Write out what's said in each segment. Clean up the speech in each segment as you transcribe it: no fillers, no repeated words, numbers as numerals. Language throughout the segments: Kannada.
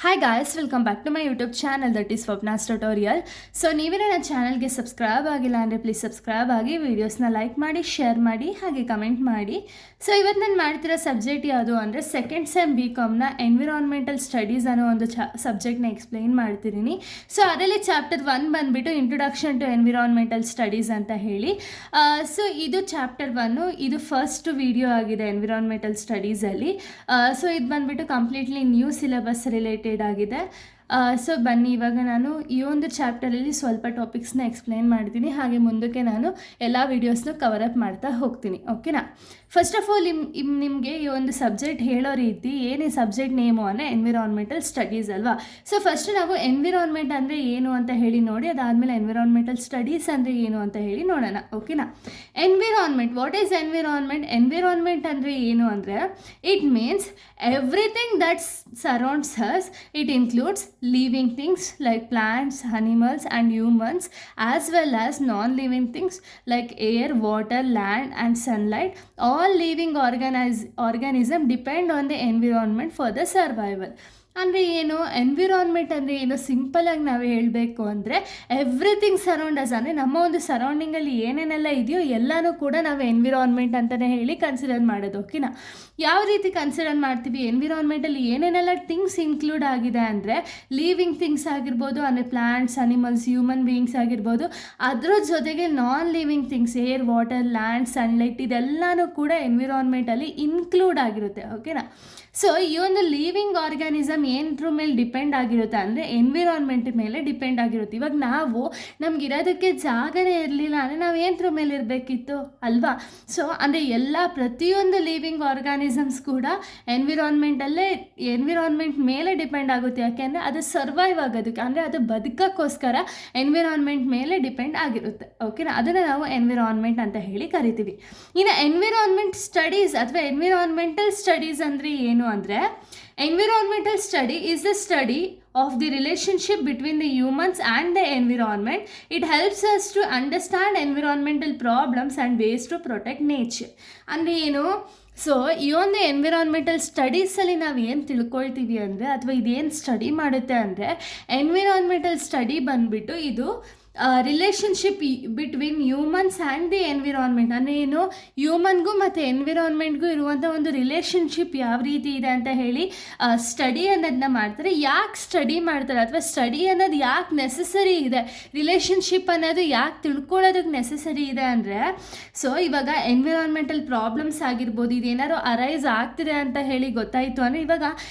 Hi guys, welcome back to my YouTube channel that is Swapna's tutorial. So ನೀವೇನೇ ನನ್ನ ಚಾನಲ್ಗೆ ಸಬ್ಸ್ಕ್ರೈಬ್ ಆಗಿಲ್ಲ ಅಂದರೆ ಪ್ಲೀಸ್ ಸಬ್ಸ್ಕ್ರೈಬ್ ಆಗಿ, ವೀಡಿಯೋಸ್ನ ಲೈಕ್ ಮಾಡಿ, ಶೇರ್ ಮಾಡಿ, ಹಾಗೆ ಕಮೆಂಟ್ ಮಾಡಿ. ಸೊ ಇವತ್ತು ನಾನು ಮಾಡ್ತಿರೋ ಸಬ್ಜೆಕ್ಟ್ ಯಾವುದು ಅಂದರೆ ಸೆಕೆಂಡ್ ಸೆಮ್ BComನ ಎನ್ವಿರಾನ್ಮೆಂಟಲ್ ಸ್ಟಡೀಸ್ ಅನ್ನೋ ಒಂದು ಸಬ್ಜೆಕ್ಟ್ನ ಎಕ್ಸ್ಪ್ಲೈನ್ ಮಾಡ್ತಿದ್ದೀನಿ. ಸೊ ಅದರಲ್ಲಿ ಚಾಪ್ಟರ್ 1 ಬಂದುಬಿಟ್ಟು ಇಂಟ್ರೊಡಕ್ಷನ್ ಟು ಎನ್ವಿರಾನ್ಮೆಂಟಲ್ ಸ್ಟಡೀಸ್ ಅಂತ ಹೇಳಿ. ಸೊ ಇದು ಚಾಪ್ಟರ್ 1, ಇದು ಫಸ್ಟ್ ವಿಡಿಯೋ ಆಗಿದೆ ಎನ್ವಿರಾನ್ಮೆಂಟಲ್ ಸ್ಟಡೀಸಲ್ಲಿ. ಸೊ ಇದು ಬಂದುಬಿಟ್ಟು ಕಂಪ್ಲೀಟ್ಲಿ ನ್ಯೂ ಸಿಲೆಬಸ್ ರಿಲೇಟೆಡ್ ಆಗಿದೆ. ಸೊ ಬನ್ನಿ, ಇವಾಗ ನಾನು ಈ ಒಂದು ಚಾಪ್ಟರಲ್ಲಿ ಸ್ವಲ್ಪ ಟಾಪಿಕ್ಸ್ನ ಎಕ್ಸ್ಪ್ಲೈನ್ ಮಾಡ್ತೀನಿ, ಹಾಗೆ ಮುಂದಕ್ಕೆ ನಾನು ಎಲ್ಲ ವೀಡಿಯೋಸ್ನ ಕವರಪ್ ಮಾಡ್ತಾ ಹೋಗ್ತೀನಿ. ಓಕೆನಾ? ಫಸ್ಟ್ ಆಫ್ ಆಲ್ ನಿಮಗೆ ಈ ಒಂದು ಸಬ್ಜೆಕ್ಟ್ ಹೇಳೋ ರೀತಿ, ಏನು ಈ ಸಬ್ಜೆಕ್ಟ್ ನೇಮು ಅಂದರೆ ಎನ್ವಿರಾನ್ಮೆಂಟಲ್ ಸ್ಟಡೀಸ್ ಅಲ್ವಾ. ಸೊ ಫಸ್ಟ್ ನಾವು ಎನ್ವಿರಾನ್ಮೆಂಟ್ ಅಂದರೆ ಏನು ಅಂತ ಹೇಳಿ ನೋಡಿ, ಅದಾದಮೇಲೆ ಎನ್ವಿರಾನ್ಮೆಂಟಲ್ ಸ್ಟಡೀಸ್ ಅಂದರೆ ಏನು ಅಂತ ಹೇಳಿ ನೋಡೋಣ. ಓಕೆನಾ? Environment, what is environment? Environment ಅಂದರೆ ಏನು ಅಂದರೆ it means everything that surrounds us. It includes living things like plants, animals and humans, as well as non-living things like air, water, land and sunlight. All living organism depend on the environment for the survival. ಅಂದರೆ ಏನು ಎನ್ವಿರಾನ್ಮೆಂಟ್ ಅಂದರೆ ಏನು? ಸಿಂಪಲಾಗಿ ನಾವು ಹೇಳಬೇಕು ಅಂದರೆ ಎವ್ರಿಥಿಂಗ್ ಸರೌಂಡಸ್, ಅಂದರೆ ನಮ್ಮ ಒಂದು ಸರೌಂಡಿಂಗಲ್ಲಿ ಏನೇನೆಲ್ಲ ಇದೆಯೋ ಎಲ್ಲನೂ ಕೂಡ ನಾವು ಎನ್ವಿರಾನ್ಮೆಂಟ್ ಅಂತಲೇ ಹೇಳಿ ಕನ್ಸಿಡರ್ ಮಾಡೋದು. ಓಕೆನಾ? ಯಾವ ರೀತಿ ಕನ್ಸಿಡರ್ ಮಾಡ್ತೀವಿ? ಎನ್ವಿರಾನ್ಮೆಂಟಲ್ಲಿ ಏನೇನೆಲ್ಲ ಥಿಂಗ್ಸ್ ಇನ್ಕ್ಲೂಡ್ ಆಗಿದೆ ಅಂದರೆ ಲಿವಿಂಗ್ ಥಿಂಗ್ಸ್ ಆಗಿರ್ಬೋದು, ಅಂದರೆ ಪ್ಲಾಂಟ್ಸ್, ಅನಿಮಲ್ಸ್, ಹ್ಯೂಮನ್ ಬೀಯಿಂಗ್ಸ್ ಆಗಿರ್ಬೋದು. ಅದರ ಜೊತೆಗೆ non living things, air, water, land, sunlight, ಇದೆಲ್ಲನೂ ಕೂಡ ಎನ್ವಿರಾನ್ಮೆಂಟಲ್ಲಿ ಇನ್ಕ್ಲೂಡ್ ಆಗಿರುತ್ತೆ. ಓಕೆನಾ? ಸೊ ಈ ಒಂದು ಲಿವಿಂಗ್ ಆರ್ಗ್ಯಾನಿಸಮ್ ಏನರ ಮೇಲೆ ಡಿಪೆಂಡ್ ಆಗಿರುತ್ತೆ ಅಂದರೆ ಎನ್ವಿರಾನ್ಮೆಂಟ್ ಮೇಲೆ ಡಿಪೆಂಡ್ ಆಗಿರುತ್ತೆ. ಇವಾಗ ನಾವು ನಮಗಿರೋದಕ್ಕೆ ಜಾಗನೇ ಇರಲಿಲ್ಲ ಅಂದರೆ ನಾವು ಏನರ ಮೇಲೆ ಇರಬೇಕಿತ್ತು ಅಲ್ವಾ? ಸೊ ಅಂದರೆ ಪ್ರತಿಯೊಂದು ಲಿವಿಂಗ್ ಆರ್ಗ್ಯಾನಿಸಮ್ಸ್ ಕೂಡ ಎನ್ವಿರಾನ್ಮೆಂಟ್ ಮೇಲೆ ಡಿಪೆಂಡ್ ಆಗುತ್ತೆ. ಯಾಕೆಂದರೆ ಅದು ಸರ್ವೈವ್ ಆಗೋದಕ್ಕೆ, ಅಂದರೆ ಅದು ಬದುಕೋಕ್ಕೋಸ್ಕರ ಎನ್ವಿರಾನ್ಮೆಂಟ್ ಮೇಲೆ ಡಿಪೆಂಡ್ ಆಗಿರುತ್ತೆ. ಓಕೆನಾ? ಅದನ್ನು ನಾವು ಎನ್ವಿರಾನ್ಮೆಂಟ್ ಅಂತ ಹೇಳಿ ಕರಿತೀವಿ. ಇನ್ನು ಎನ್ವಿರಾನ್ಮೆಂಟ್ ಸ್ಟಡೀಸ್ ಅಥವಾ ಎನ್ವಿರಾನ್ಮೆಂಟಲ್ ಸ್ಟಡೀಸ್ ಅಂದರೆ ಏನು ಅಂದರೆ environmental study is the study of the relationship between the humans and the environment. It helps us to understand environmental problems and ways to protect nature. ಅಂದರೆ ಏನು? ಸೊ ಈ ಒಂದು ಎನ್ವಿರಾನ್ಮೆಂಟಲ್ ಸ್ಟಡೀಸಲ್ಲಿ ನಾವು ಏನು ತಿಳ್ಕೊಳ್ತೀವಿ ಅಂದರೆ, ಅಥವಾ ಇದೇನು ಸ್ಟಡಿ ಮಾಡುತ್ತೆ ಅಂದರೆ, ಎನ್ವಿರಾನ್ಮೆಂಟಲ್ ಸ್ಟಡಿ ಬಂದುಬಿಟ್ಟು ಇದು relationship between humans and the environment. ಅಂದರೆ ಏನು? ಹ್ಯೂಮನ್ಗೂ ಮತ್ತು ಎನ್ವಿರಾನ್ಮೆಂಟ್ಗೂ ಇರುವಂಥ ಒಂದು ರಿಲೇಷನ್ಶಿಪ್ ಯಾವ ರೀತಿ ಇದೆ ಅಂತ ಹೇಳಿ ಸ್ಟಡಿ ಅನ್ನೋದನ್ನ ಮಾಡ್ತಾರೆ. ಯಾಕೆ ಸ್ಟಡಿ ಮಾಡ್ತಾರೆ, ಅಥವಾ ಸ್ಟಡಿ ಅನ್ನೋದು ಯಾಕೆ ನೆಸಸರಿ ಇದೆ, ರಿಲೇಷನ್ಶಿಪ್ ಅನ್ನೋದು ಯಾಕೆ ತಿಳ್ಕೊಳ್ಳೋದಕ್ಕೆ ನೆಸಸರಿ ಇದೆ ಅಂದರೆ, ಸೊ ಇವಾಗ ಎನ್ವಿರಾನ್ಮೆಂಟಲ್ ಪ್ರಾಬ್ಲಮ್ಸ್ ಆಗಿರ್ಬೋದು, ಇದೇನಾದ್ರು ಅರೈಸ್ ಆಗ್ತಿದೆ ಅಂತ ಹೇಳಿ ಗೊತ್ತಾಯಿತು ಅಂದರೆ, ಇವಾಗ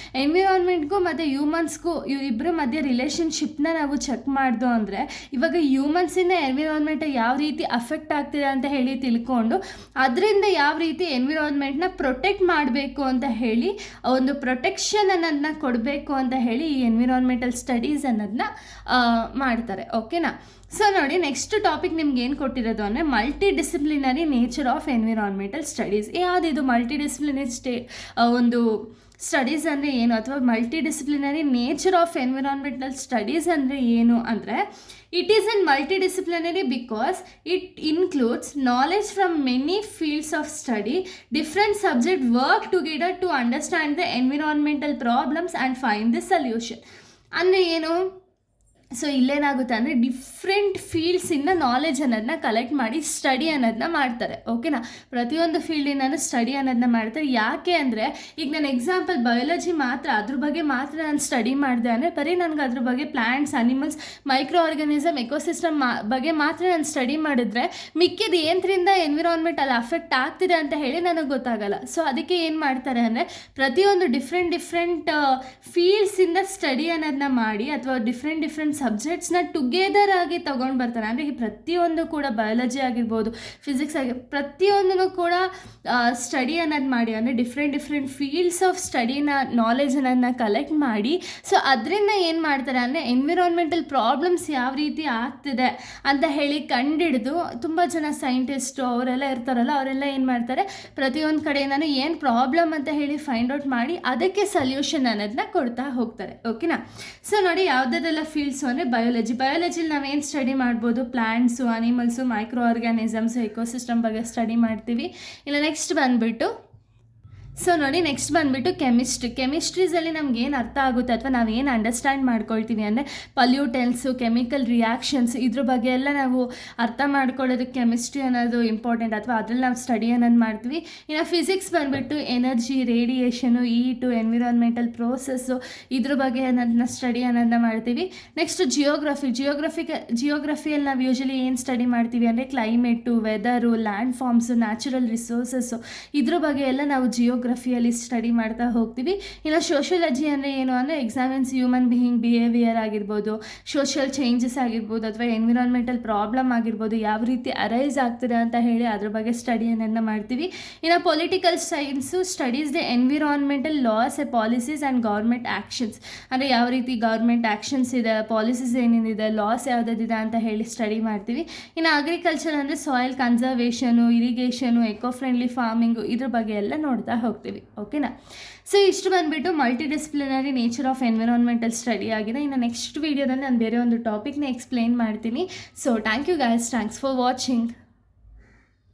ಎನ್ವಿರಾನ್ಮೆಂಟ್ಗೂ ಮತ್ತು ಹ್ಯೂಮನ್ಸ್ಗೂ ಇಬ್ಬರ ಮಧ್ಯೆ ರಿಲೇಷನ್ಶಿಪ್ನ ನಾವು ಚೆಕ್ ಮಾಡ್ದು ಅಂದರೆ, ಇವಾಗ ಹ್ಯೂಮನ್ಸಿಂದ ಎನ್ವಿರಾನ್ಮೆಂಟ್ ಯಾವ ರೀತಿ ಅಫೆಕ್ಟ್ ಆಗ್ತಿದೆ ಅಂತ ಹೇಳಿ ತಿಳ್ಕೊಂಡು ಅದರಿಂದ ಯಾವ ರೀತಿ ಎನ್ವಿರಾನ್ಮೆಂಟ್ನ ಪ್ರೊಟೆಕ್ಟ್ ಮಾಡಬೇಕು ಅಂತ ಹೇಳಿ, ಒಂದು ಪ್ರೊಟೆಕ್ಷನ್ ಅನ್ನೋದನ್ನ ಕೊಡಬೇಕು ಅಂತ ಹೇಳಿ ಈ ಎನ್ವಿರಾನ್ಮೆಂಟಲ್ ಸ್ಟಡೀಸ್ ಅನ್ನೋದನ್ನ ಮಾಡ್ತಾರೆ. ಓಕೆನಾ? ಸೊ ನೋಡಿ, ನೆಕ್ಸ್ಟ್ ಟಾಪಿಕ್ ನಿಮ್ಗೆ ಏನು ಕೊಟ್ಟಿರೋದು ಅಂದರೆ multidisciplinary nature of environmental studies. ಯಾವುದಿದು ಮಲ್ಟಿ ಡಿಸಿಪ್ಲಿನರಿ ಒಂದು ಸ್ಟಡೀಸ್ ಅಂದರೆ ಏನು, ಅಥವಾ multidisciplinary nature of environmental studies ಅಂದರೆ ಏನು ಅಂದರೆ, it is in multidisciplinary because it includes knowledge from many fields of study. Different subjects work together to understand the environmental problems and find the solution. ಅಂದರೆ ಏನು? ಸೊ ಇಲ್ಲೇನಾಗುತ್ತೆ ಅಂದರೆ ಡಿಫ್ರೆಂಟ್ ಫೀಲ್ಡ್ಸಿಂದ ನಾಲೆಜ್ ಅನ್ನೋದನ್ನ ಕಲೆಕ್ಟ್ ಮಾಡಿ ಸ್ಟಡಿ ಅನ್ನೋದನ್ನ ಮಾಡ್ತಾರೆ. ಓಕೆನಾ? ಪ್ರತಿಯೊಂದು ಫೀಲ್ಡಿಂದನೂ ಸ್ಟಡಿ ಅನ್ನೋದನ್ನ ಮಾಡ್ತಾರೆ. ಯಾಕೆ ಅಂದರೆ, ಈಗ ನಾನು ಎಕ್ಸಾಂಪಲ್ ಬಯಾಲಜಿ ಮಾತ್ರ, ಅದ್ರ ಬಗ್ಗೆ ಮಾತ್ರ ನಾನು ಸ್ಟಡಿ ಮಾಡಿದೆ ಅಂದರೆ ಬರೀ ನನಗೆ ಅದ್ರ ಬಗ್ಗೆ plants, animals, micro organism, ecosystem ಬಗ್ಗೆ ಮಾತ್ರ ನಾನು ಸ್ಟಡಿ ಮಾಡಿದ್ರೆ ಮಿಕ್ಕಿದ ಏನರಿಂದ ಎನ್ವಿರಾನ್ಮೆಂಟ್ ಅಲ್ಲಿ ಅಫೆಕ್ಟ್ ಆಗ್ತಿದೆ ಅಂತ ಹೇಳಿ ನನಗೆ ಗೊತ್ತಾಗಲ್ಲ. ಸೊ ಅದಕ್ಕೆ ಏನು ಮಾಡ್ತಾರೆ ಅಂದರೆ, ಪ್ರತಿಯೊಂದು ಡಿಫ್ರೆಂಟ್ ಫೀಲ್ಡ್ಸಿಂದ ಸ್ಟಡಿ ಅನ್ನೋದನ್ನ ಮಾಡಿ, ಅಥವಾ ಡಿಫ್ರೆಂಟ್ ಸಬ್ಜೆಕ್ಟ್ಸ್ನ ಟುಗೆದರ್ ಆಗಿ ತೊಗೊಂಡು ಬರ್ತಾರೆ. ಅಂದರೆ ಈ ಪ್ರತಿಯೊಂದು ಕೂಡ ಬಯಾಲಜಿ ಆಗಿರ್ಬೋದು, ಫಿಸಿಕ್ಸ್ ಪ್ರತಿಯೊಂದೂ ಕೂಡ ಸ್ಟಡಿ ಅನ್ನೋದು ಮಾಡಿ, ಅಂದರೆ ಡಿಫ್ರೆಂಟ್ ಫೀಲ್ಡ್ಸ್ ಆಫ್ ಸ್ಟಡಿನ, ನಾಲೆಜ್ ಅನ್ನೋದನ್ನ ಕಲೆಕ್ಟ್ ಮಾಡಿ, ಸೊ ಅದರಿಂದ ಏನು ಮಾಡ್ತಾರೆ ಅಂದರೆ ಎನ್ವಿರಾನ್ಮೆಂಟಲ್ ಪ್ರಾಬ್ಲಮ್ಸ್ ಯಾವ ರೀತಿ ಆಗ್ತಿದೆ ಅಂತ ಹೇಳಿ ಕಂಡಿಡಿದು, ತುಂಬ ಜನ ಸೈಂಟಿಸ್ಟು ಅವರೆಲ್ಲ ಇರ್ತಾರಲ್ಲ, ಅವರೆಲ್ಲ ಏನು ಮಾಡ್ತಾರೆ, ಪ್ರತಿಯೊಂದು ಕಡೆಯಿಂದನೂ ಏನು ಪ್ರಾಬ್ಲಮ್ ಅಂತ ಹೇಳಿ ಫೈಂಡ್ ಔಟ್ ಮಾಡಿ ಅದಕ್ಕೆ ಸೊಲ್ಯೂಷನ್ ಅನ್ನೋದನ್ನ ಕೊಡ್ತಾ ಹೋಗ್ತಾರೆ. ಓಕೆನಾ? ಸೊ ನೋಡಿ, ಯಾವುದೆಲ್ಲ ಫೀಲ್ಡ್ಸು ಅಂದರೆ ಬಯಾಲಜಿಲಿ ನಾವೇನು ಸ್ಟಡಿ ಮಾಡ್ಬೋದು, plants, animals, micro organisms, ecosystem ಬಗ್ಗೆ ಸ್ಟಡಿ ಮಾಡ್ತೀವಿ. ಇಲ್ಲ ನೆಕ್ಸ್ಟ್ ಬಂದುಬಿಟ್ಟು ಸೊ ನೋಡಿ ನೆಕ್ಸ್ಟ್ ಬಂದುಬಿಟ್ಟು ಕೆಮಿಸ್ಟ್ರೀಸಲ್ಲಿ ನಮ್ಗೆ ಏನು ಅರ್ಥ ಆಗುತ್ತೆ ಅಥವಾ ನಾವೇನು ಅಂಡರ್ಸ್ಟ್ಯಾಂಡ್ ಮಾಡ್ಕೊಳ್ತೀವಿ ಅಂದರೆ ಪಲ್ಯೂಟೆನ್ಸು, ಕೆಮಿಕಲ್ ರಿಯಾಕ್ಷನ್ಸ್ ಇದ್ರ ಬಗ್ಗೆ ಎಲ್ಲ ನಾವು ಅರ್ಥ ಮಾಡ್ಕೊಳ್ಳೋದಕ್ಕೆ ಕೆಮಿಸ್ಟ್ರಿ ಅನ್ನೋದು ಇಂಪಾರ್ಟೆಂಟ್, ಅಥವಾ ಅದ್ರಲ್ಲಿ ನಾವು ಸ್ಟಡಿ ಅನ್ನೋದು ಮಾಡ್ತೀವಿ. ಇನ್ನು ಫಿಸಿಕ್ಸ್ ಬಂದುಬಿಟ್ಟು ಎನರ್ಜಿ, ರೇಡಿಯೇಷನು, ಈಟು, ಎನ್ವಿರಾನ್ಮೆಂಟಲ್ ಪ್ರೋಸೆಸ್ಸು ಇದ್ರ ಬಗ್ಗೆ ಅನ್ನೋದನ್ನ ಸ್ಟಡಿ ಅನ್ನೋದನ್ನ ಮಾಡ್ತೀವಿ. ನೆಕ್ಸ್ಟ್ ಜಿಯೋಗ್ರಫಿಯಲ್ಲಿ ನಾವು ಯೂಶಲಿ ಏನು ಸ್ಟಡಿ ಮಾಡ್ತೀವಿ ಅಂದರೆ climate, weather, land forms, natural resources ಇದ್ರ ಬಗ್ಗೆ ಎಲ್ಲ ನಾವು ಜಿಯೋಗ್ರಫಿಯಲ್ಲಿ ಸ್ಟಡಿ ಮಾಡ್ತಾ ಹೋಗ್ತೀವಿ. ಇನ್ನು ಸೋಷಿಯಾಲಜಿ ಅಂದರೆ ಏನು ಅಂದರೆ ಎಕ್ಸಾಮಿನ್ಸ್ ಹ್ಯೂಮನ್ ಬೀಯಿಂಗ್ ಬಿಹೇವಿಯರ್ ಆಗಿರ್ಬೋದು, ಸೋಷಿಯಲ್ ಚೇಂಜಸ್ ಆಗಿರ್ಬೋದು, ಅಥವಾ ಎನ್ವಿರಾನ್ಮೆಂಟಲ್ ಪ್ರಾಬ್ಲಮ್ ಆಗಿರ್ಬೋದು, ಯಾವ ರೀತಿ ಅರೈಸ್ ಆಗ್ತದೆ ಅಂತ ಹೇಳಿ ಅದ್ರ ಬಗ್ಗೆ ಸ್ಟಡಿಯನ್ನು ಮಾಡ್ತೀವಿ. ಇನ್ನು political science studies the environmental laws, policies and government actions, ಅಂದರೆ ಯಾವ ರೀತಿ ಗೌರ್ಮೆಂಟ್ ಆ್ಯಕ್ಷನ್ಸ್ ಇದೆ, ಪಾಲಿಸೀಸ್ ಏನೇನಿದೆ, ಲಾಸ್ ಯಾವುದಿದೆ ಅಂತ ಹೇಳಿ ಸ್ಟಡಿ ಮಾಡ್ತೀವಿ. ಇನ್ನು ಅಗ್ರಿಕಲ್ಚರ್ ಅಂದರೆ soil conservation, irrigation, eco friendly farming ಇದ್ರ ಬಗ್ಗೆ ಎಲ್ಲ ನೋಡ್ತಾ ಹೋಗ್ತೀವಿ. ಓಕೆನಾ? ಸೊ ಇಷ್ಟು ಬಂದುಬಿಟ್ಟು multidisciplinary nature of environmental study ಆಗಿದೆ. ಇನ್ನು ನೆಕ್ಸ್ಟ್ ವೀಡಿಯೋದಲ್ಲಿ ನಾನು ಬೇರೆ ಒಂದು ಟಾಪಿಕ್ನ ಎಕ್ಸ್ಪ್ಲೇನ್ ಮಾಡ್ತೀನಿ. So thank you guys, thanks for watching.